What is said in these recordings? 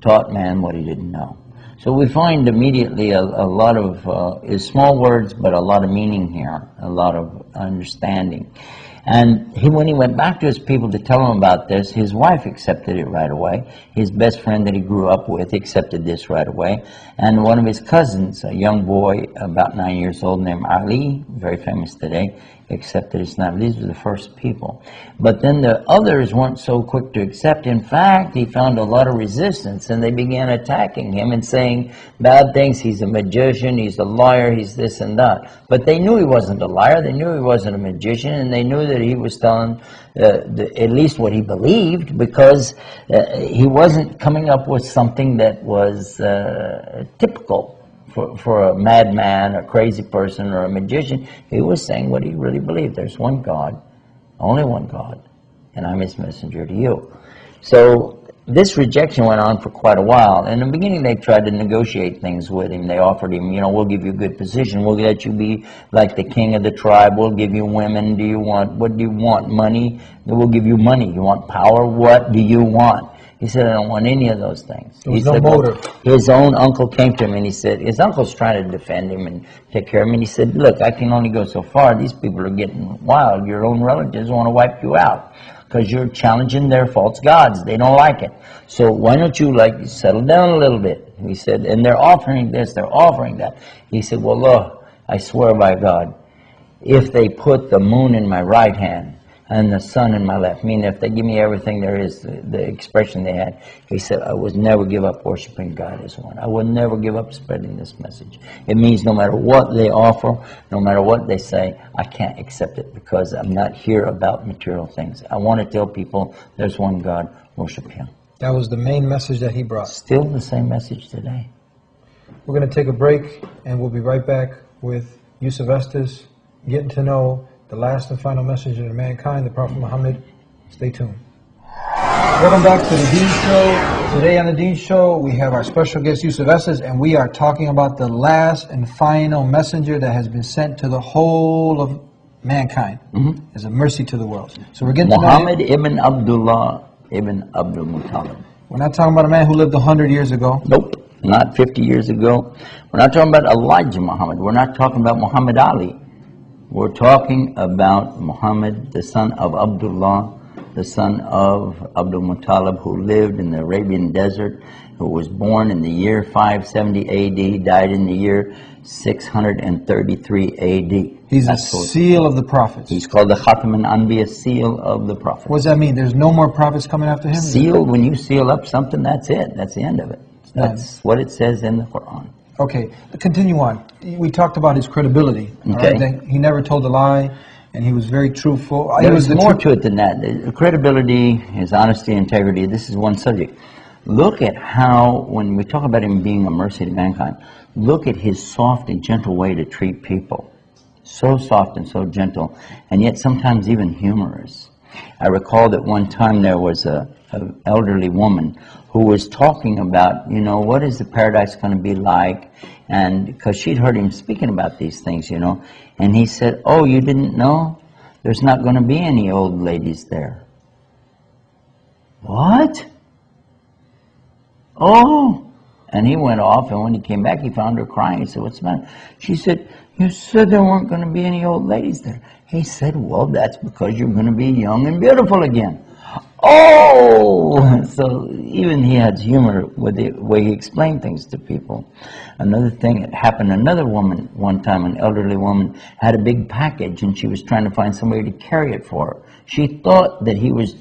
taught man what he didn't know. So we find immediately a lot of small words, but a lot of meaning here, a lot of understanding. And when he went back to his people to tell them about this, his wife accepted it right away. His best friend that he grew up with accepted this right away. And one of his cousins, a young boy about 9 years old named Ali, very famous today, accepted Islam. These were the first people. But then the others weren't so quick to accept. In fact, he found a lot of resistance, and they began attacking him and saying bad things. He's a magician, he's a liar, he's this and that. But they knew he wasn't a liar, they knew he wasn't a magician, and they knew that he was telling at least what he believed, because he wasn't coming up with something that was typical for a madman, a crazy person, or a magician. He was saying what he really believed. There's one God, only one God, and I'm his messenger to you. So this rejection went on for quite a while. In the beginning, they tried to negotiate things with him. They offered him, you know, we'll give you a good position. We'll let you be like the king of the tribe. We'll give you women. What do you want? Money? We'll give you money. You want power? What do you want? He said, I don't want any of those things. There was no motive. Well, his own uncle came to him and he said, his uncle's trying to defend him and take care of him. And he said, look, I can only go so far. These people are getting wild. Your own relatives want to wipe you out because you're challenging their false gods. They don't like it. So why don't you settle down a little bit? He said, and they're offering this, they're offering that. He said, well, look, I swear by God, if they put the moon in my right hand and the sun in my left, meaning if they give me everything there is, the expression they had, he said, I would never give up worshiping God as one. I would never give up spreading this message. It means no matter what they offer, no matter what they say, I can't accept it because I'm not here about material things. I want to tell people there's one God, worship Him. That was the main message that he brought. Still the same message today. We're going to take a break, and we'll be right back with Yusuf Estes, getting to know the last and final messenger to mankind, the Prophet Muhammad. Stay tuned. Welcome back to the Deen Show. Today on the Deen Show, we have our special guest, Yusuf Estes, and we are talking about the last and final messenger that has been sent to the whole of mankind as a mercy to the world. So we're getting Muhammad ibn Abdullah ibn Abdul Muttalib. We're not talking about a man who lived 100 years ago. Nope, not 50 years ago. We're not talking about Elijah Muhammad. We're not talking about Muhammad Ali. We're talking about Muhammad, the son of Abdullah, the son of Abdul Muttalib, who lived in the Arabian desert, who was born in the year 570 A.D., died in the year 633 A.D. He's a seal of the prophets. He's called the Khatam al-Anbiya, seal of the prophets. What does that mean? There's no more prophets coming after him? Seal, when you seal up something, that's it. That's the end of it. That's what it says in the Quran. Okay, continue on. We talked about his credibility. Okay. Right? He never told a lie, and he was very truthful. There was more to it than that. Credibility, his honesty, integrity, this is one subject. Look at how, when we talk about him being a mercy to mankind, look at his soft and gentle way to treat people. So soft and so gentle, and yet sometimes even humorous. I recall that one time there was an elderly woman who was talking about, you know, what is the paradise going to be like? And because she'd heard him speaking about these things, you know, and he said, oh, you didn't know? There's not going to be any old ladies there. What? Oh. And he went off, and when he came back, he found her crying. He said, what's the matter? She said, you said there weren't going to be any old ladies there. He said, well, that's because you're going to be young and beautiful again. Oh! So even he had humor with the way he explained things to people. Another thing that happened, another woman, one time, an elderly woman, had a big package, and she was trying to find somebody to carry it for her. She thought that he was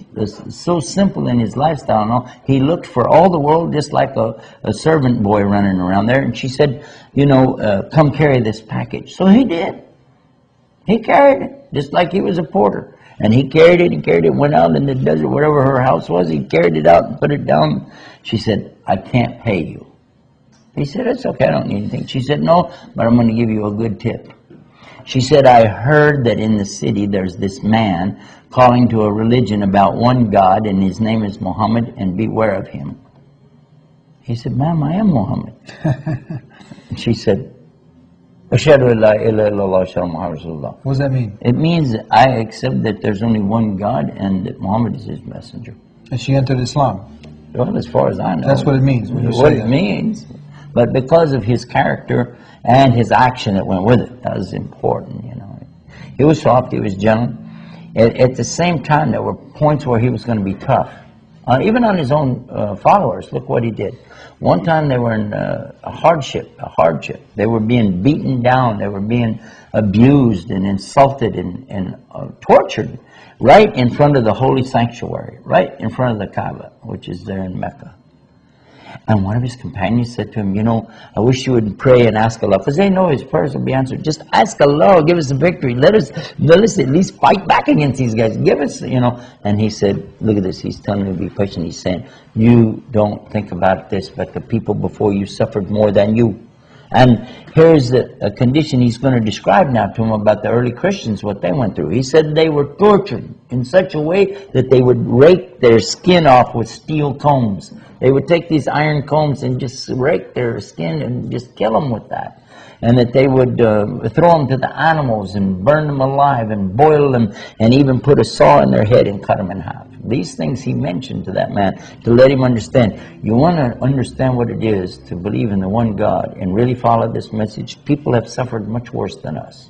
so simple in his lifestyle and all. He looked for all the world just like a servant boy running around there. And she said, you know, come carry this package. So he did. He carried it, just like he was a porter. And he carried it, went out in the desert, wherever her house was. He carried it out and put it down. She said, I can't pay you. He said, it's okay, I don't need anything. She said, no, but I'm going to give you a good tip. She said, I heard that in the city there's this man calling to a religion about one God, and his name is Muhammad, and beware of him. He said, ma'am, I am Muhammad. And she said, what does that mean? It means I accept that there's only one God and that Muhammad is his messenger. And she entered Islam? Well, as far as I know. That's what it means when you what say it that. means. But because of his character and his action that went with it, that was important, you know. He was soft, he was gentle. At the same time, there were points where he was going to be tough. Even on his own followers, look what he did. One time they were in a hardship. They were being beaten down, they were being abused and insulted and tortured right in front of the holy sanctuary, right in front of the Kaaba, which is there in Mecca. And one of his companions said to him, you know, I wish you would pray and ask Allah, because they know his prayers will be answered. Just ask Allah, give us a victory. Let us at least fight back against these guys. Give us, you know. And he said, look at this, he's telling me to be patient. He's saying, you don't think about this, but the people before you suffered more than you. And here's a condition he's going to describe now to him about the early Christians, what they went through. He said they were tortured in such a way that they would rake their skin off with steel combs. They would take these iron combs and just rake their skin and just kill them with that. And that they would throw them to the animals and burn them alive and boil them and even put a saw in their head and cut them in half. These things he mentioned to that man to let him understand. You want to understand what it is to believe in the one God and really follow this message. People have suffered much worse than us.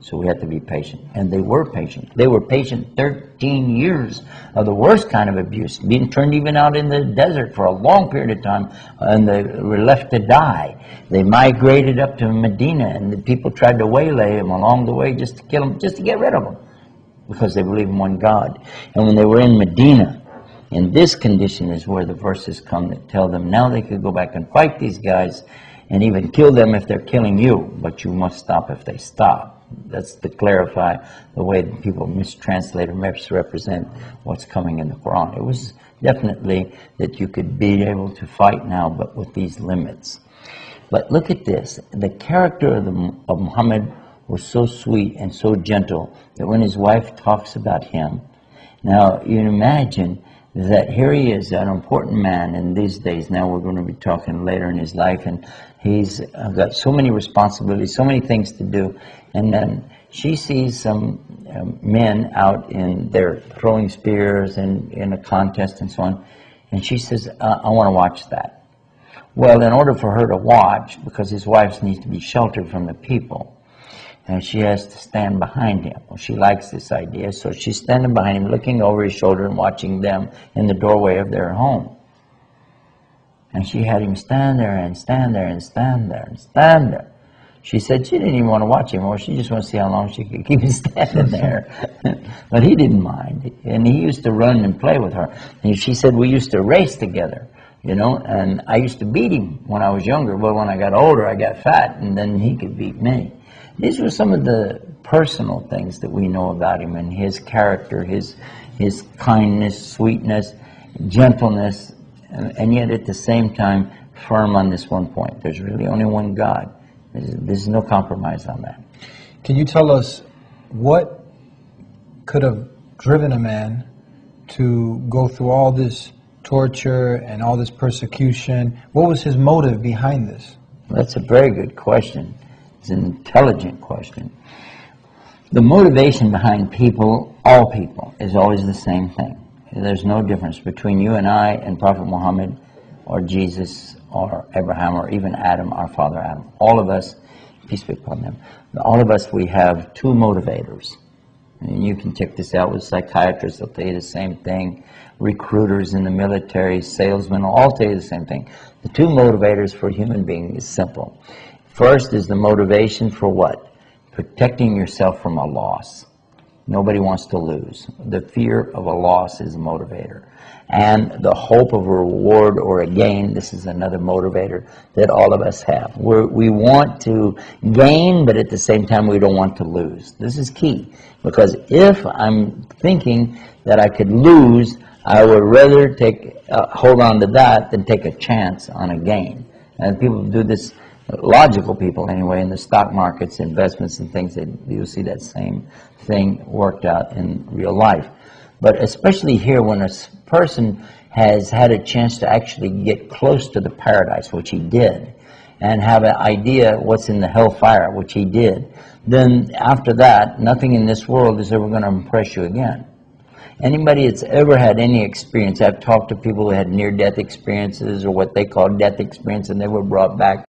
So we have to be patient. And they were patient. They were patient 13 years of the worst kind of abuse, being turned even out in the desert for a long period of time, and they were left to die. They migrated up to Medina, and the people tried to waylay them along the way just to kill them, just to get rid of them, because they believe in one God. And when they were in Medina, in this condition is where the verses come that tell them now they could go back and fight these guys and even kill them if they're killing you, but you must stop if they stop. That's to clarify the way that people mistranslate or misrepresent what's coming in the Quran. It was definitely that you could be able to fight now, but with these limits. But look at this. The character of Muhammad was so sweet and so gentle that when his wife talks about him, now you can imagine that here he is, an important man in these days. Now we're going to be talking later in his life, and he's got so many responsibilities, so many things to do. And then she sees some men out in there throwing spears and in a contest and so on, and she says, I want to watch that. Well, in order for her to watch, because his wife needs to be sheltered from the people, and she has to stand behind him. Well, she likes this idea, so she's standing behind him, looking over his shoulder and watching them in the doorway of their home. And she had him stand there and stand there and stand there and stand there. She said she didn't even want to watch him, or she just wanted to see how long she could keep him standing there. But he didn't mind, and he used to run and play with her. And she said we used to race together, you know, and I used to beat him when I was younger, but when I got older, I got fat, and then he could beat me. These were some of the personal things that we know about him and his character, his kindness, sweetness, gentleness, and yet at the same time firm on this one point. There's really only one God. There's no compromise on that. Can you tell us what could have driven a man to go through all this torture and all this persecution? What was his motive behind this? That's a very good question. It's an intelligent question. The motivation behind people, all people, is always the same thing. There's no difference between you and I and Prophet Muhammad or Jesus or Abraham or even Adam, our father Adam. All of us, peace be upon them, all of us, we have two motivators. And you can check this out with psychiatrists, they'll tell you the same thing. Recruiters in the military, salesmen, all tell you the same thing. The two motivators for a human being is simple. First is the motivation for what? Protecting yourself from a loss. Nobody wants to lose. The fear of a loss is a motivator. And the hope of a reward or a gain, this is another motivator that all of us have. We want to gain, but at the same time we don't want to lose. This is key, because if I'm thinking that I could lose, I would rather hold on to that than take a chance on a gain. And people do this, logical people anyway, in the stock markets, investments and things, that you'll see that same thing worked out in real life. But especially here, when a person has had a chance to actually get close to the paradise, which he did, and have an idea what's in the hellfire, which he did, then after that, nothing in this world is ever going to impress you again. Anybody that's ever had any experience, I've talked to people who had near-death experiences or what they call death experience, and they were brought back